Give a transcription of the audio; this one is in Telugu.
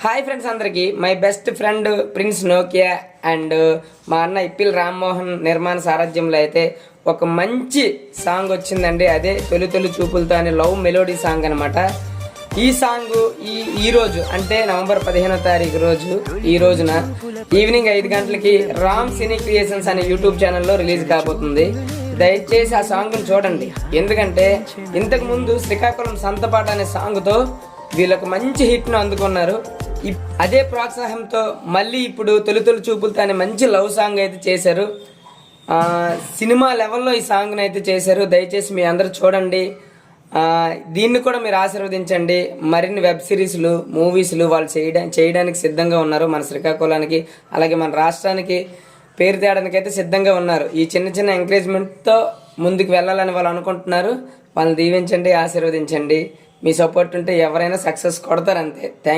హాయ్ ఫ్రెండ్స్, అందరికీ my best friend prince Nokia and మా అన్న ఇప్పిల్ రామ్మోహన్ నిర్మాణ సారథ్యంలో అయితే ఒక మంచి సాంగ్ వచ్చిందండి. అదే తొలి తొలి చూపులతో అనే లవ్ మెలోడీ సాంగ్ అనమాట. ఈ సాంగ్ ఈరోజు అంటే నవంబర్ 15వ తారీఖు రోజు ఈ రోజున ఈవినింగ్ 5 గంటలకి రామ్ సినీ క్రియేషన్స్ అనే యూట్యూబ్ ఛానల్లో రిలీజ్ కాబోతుంది. దయచేసి ఆ సాంగ్ని చూడండి. ఎందుకంటే ఇంతకు ముందు శ్రీకాకుళం సంతపాట అనే సాంగ్తో వీళ్ళొక మంచి హిట్ను అందుకున్నారు. అదే ప్రోత్సాహంతో మళ్ళీ ఇప్పుడు తొలి తొలి చూపులతో అనే మంచి లవ్ సాంగ్ అయితే చేశారు. సినిమా లెవెల్లో ఈ సాంగ్ని అయితే చేశారు. దయచేసి మీ అందరూ చూడండి. దీన్ని కూడా మీరు ఆశీర్వదించండి. మరిన్ని వెబ్ సిరీస్లు, మూవీస్లు వాళ్ళు చేయడానికి సిద్ధంగా ఉన్నారు. మన శ్రీకాకుళానికి అలాగే మన రాష్ట్రానికి పేరు తేయడానికి అయితే సిద్ధంగా ఉన్నారు. ఈ చిన్న చిన్న ఎంకరేజ్మెంట్తో ముందుకు వెళ్ళాలని వాళ్ళు అనుకుంటున్నారు. వాళ్ళని దీవించండి, ఆశీర్వదించండి. మీ సపోర్ట్ ఉంటే ఎవరైనా సక్సెస్ కొడతారు, అంతే. థ్యాంక్